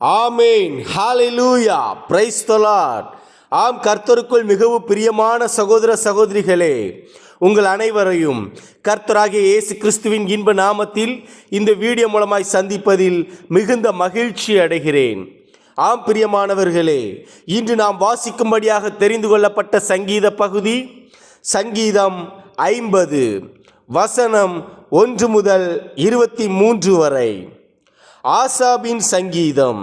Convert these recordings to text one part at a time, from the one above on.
Amen. Hallelujah. Praise the Lord. ஆம், கர்த்தருக்குள் மிகவும் பிரியமான சகோதர சகோதரிகளே, உங்கள் அனைவரையும் கர்த்தராகிய இயேசு கிறிஸ்துவின் இன்ப நாமத்தில் இந்த வீடியோ மூலமாய் சந்திப்பதில் மிகுந்த மகிழ்ச்சி அடைகிறேன். ஆம் பிரியமானவர்களே, இன்று நாம் வாசிக்கும்படியாக தெரிந்து கொள்ளப்பட்ட சங்கீத பகுதி சங்கீதம் 50 வசனம் 1 முதல் 23 வரை. ஆசாபின் சங்கீதம்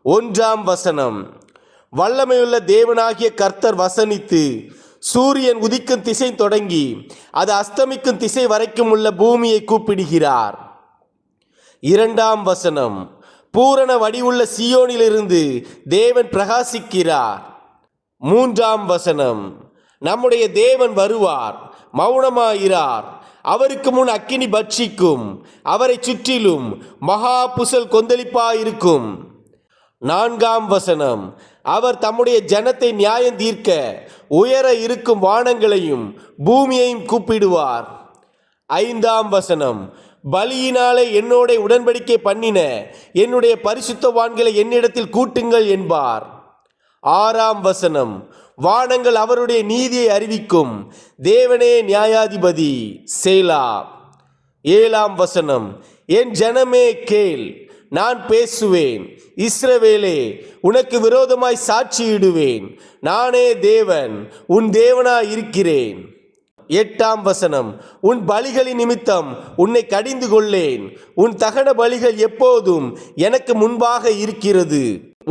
1 வசனம். வல்லமையுள்ள தேவனாகிய கர்த்தர் வசனித்து சூரியன் உதிக்கும் திசை தொடங்கி அது அஸ்தமிக்கும் திசை வரைக்கும் உள்ள பூமியை கூப்பிடுகிறார். 2 வசனம். பூரண வடிவுள்ள சீயோனிலிருந்து தேவன் பிரகாசிக்கிறார். 3 வசனம். நம்முடைய தேவன் வருவார், மௌனமாயிரார், அவருக்கு முன் அக்கினி பட்சிக்கும், அவரை சுற்றிலும் மகா புசல் கொந்தளிப்பாயிருக்கும். 4 வசனம். அவர் தம்முடைய ஜனத்தை நியாயம் தீர்க்க உயர இருக்கும் வானங்களையும் பூமியையும் கூப்பிடுவார். 5 வசனம். பலியினாலே என்னோட உடன்படிக்கை பண்ணின என்னுடைய பரிசுத்தவான்களை என்னிடத்தில் கூட்டுங்கள் என்பார். 6 வசனம். வானங்கள் அவருடைய நீதியை அறிவிக்கும், தேவனே நியாயாதிபதி. சேலா. 7 வசனம். என் ஜனமே கேள், நான் பேசுவேன், இஸ்ரவேலே உனக்கு விரோதமாய் சாட்சியிடுவேன், நானே தேவன், உன் தேவனாய் இருக்கிறேன். 8 வசனம். உன் பலிகளின் நிமித்தம் உன்னை கடிந்து கொள்ளேன், உன் தகன பலிகள் எப்போதும் எனக்கு முன்பாக இருக்கிறது.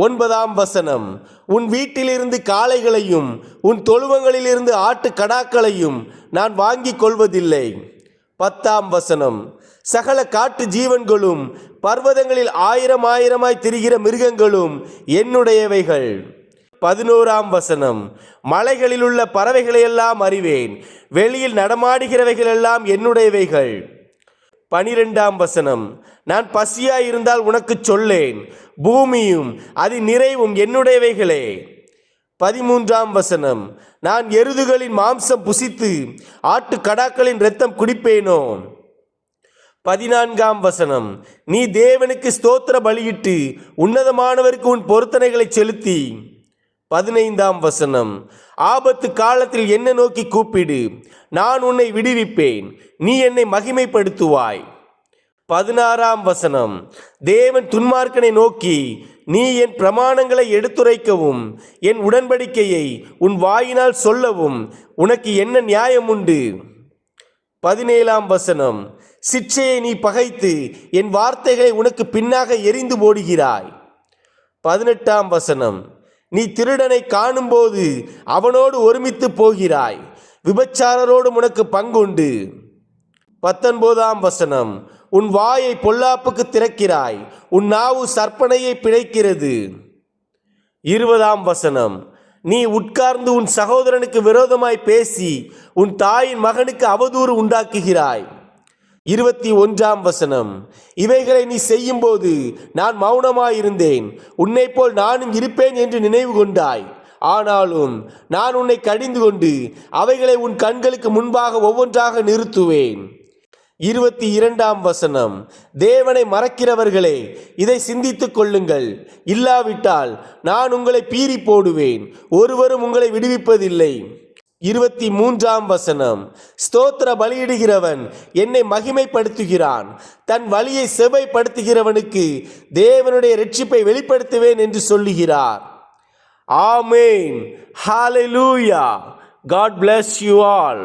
9 வசனம். உன் வீட்டிலிருந்து காளைகளையும் உன் தொழுவங்களிலிருந்து ஆட்டு கடாக்களையும் நான் வாங்கிக் கொள்வதில்லை. 10 வசனம். சகல காட்டு ஜீவன்களும் பர்வதங்களில் ஆயிரமாய் திரிகிற மிருகங்களும் என்னுடையவைகள். 11 வசனம். மலைகளில் உள்ள பறவைகளையெல்லாம் அறிவேன், வெளியில் நடமாடுகிறவைகளெல்லாம் என்னுடையவைகள். 12 வசனம். நான் பசியாய் இருந்தால் உனக்கு சொல்லேன், பூமியும் அது நிறைவும் என்னுடையவைகளே. 13 வசனம். நான் எருதுகளின் மாம்சம் புசித்து ஆட்டு கடாக்களின் இரத்தம் குடிப்பேனோ. 14 வசனம். நீ தேவனுக்கு ஸ்தோத்திர பலியிட்டு உன்னதமானவருக்கு உன் பொருத்தனைகளை செலுத்தி. 15 வசனம். ஆபத்து காலத்தில் என்னை நோக்கி கூப்பிடு, நான் உன்னை விடுவிப்பேன், நீ என்னை மகிமைப்படுத்துவாய். 16 வசனம். தேவன் துன்மார்க்கனை நோக்கி, நீ என் பிரமாணங்களை எடுத்துரைக்கவும் என் உடன்படிக்கையை உன் வாயினால் சொல்லவும் உனக்கு என்ன நியாயம் உண்டு. 17 வசனம். சிற்சையை நீ பகைத்து என் வார்த்தைகளை உனக்கு பின்னாக எரிந்து போடுகிறாய். 18 வசனம். நீ திருடனை காணும்போது அவனோடு ஒருமித்து போகிறாய், விபச்சாரரோடு உனக்கு பங்குண்டு. 19 வசனம். உன் வாயை பொல்லாப்புக்கு திறக்கிறாய், உன் நாவு சற்பனையை பிழைக்கிறது. 20 வசனம். நீ உட்கார்ந்து உன் சகோதரனுக்கு விரோதமாய் பேசி உன் தாயின் மகனுக்கு அவதூறு உண்டாக்குகிறாய். 21 வசனம். இவைகளை நீ செய்யும்போது நான் மௌனமாயிருந்தேன், உன்னை போல் நானும் இருப்பேன் என்று நினைவு கொண்டாய். ஆனாலும் நான் உன்னை கடிந்து கொண்டு அவைகளை உன் கண்களுக்கு முன்பாக ஒவ்வொன்றாக நிறுத்துவேன். 22 வசனம். தேவனை மறக்கிறவர்களே, இதை சிந்தித்துக் கொள்ளுங்கள், இல்லாவிட்டால் நான் உங்களை பீறி போடுவேன், ஒருவரும் உங்களை விடுவிப்பதில்லை. 23 வசனம். ஸ்தோத்திர பலியிடுகிறவன் என்னை மகிமைப்படுத்துகிறான், தன் வழியை செவ்வைப்படுத்துகிறவனுக்கு தேவனுடைய இரட்சிப்பை வெளிப்படுத்துவேன் என்று சொல்லுகிறார். ஆமேன். ஹalleluya. God bless you all.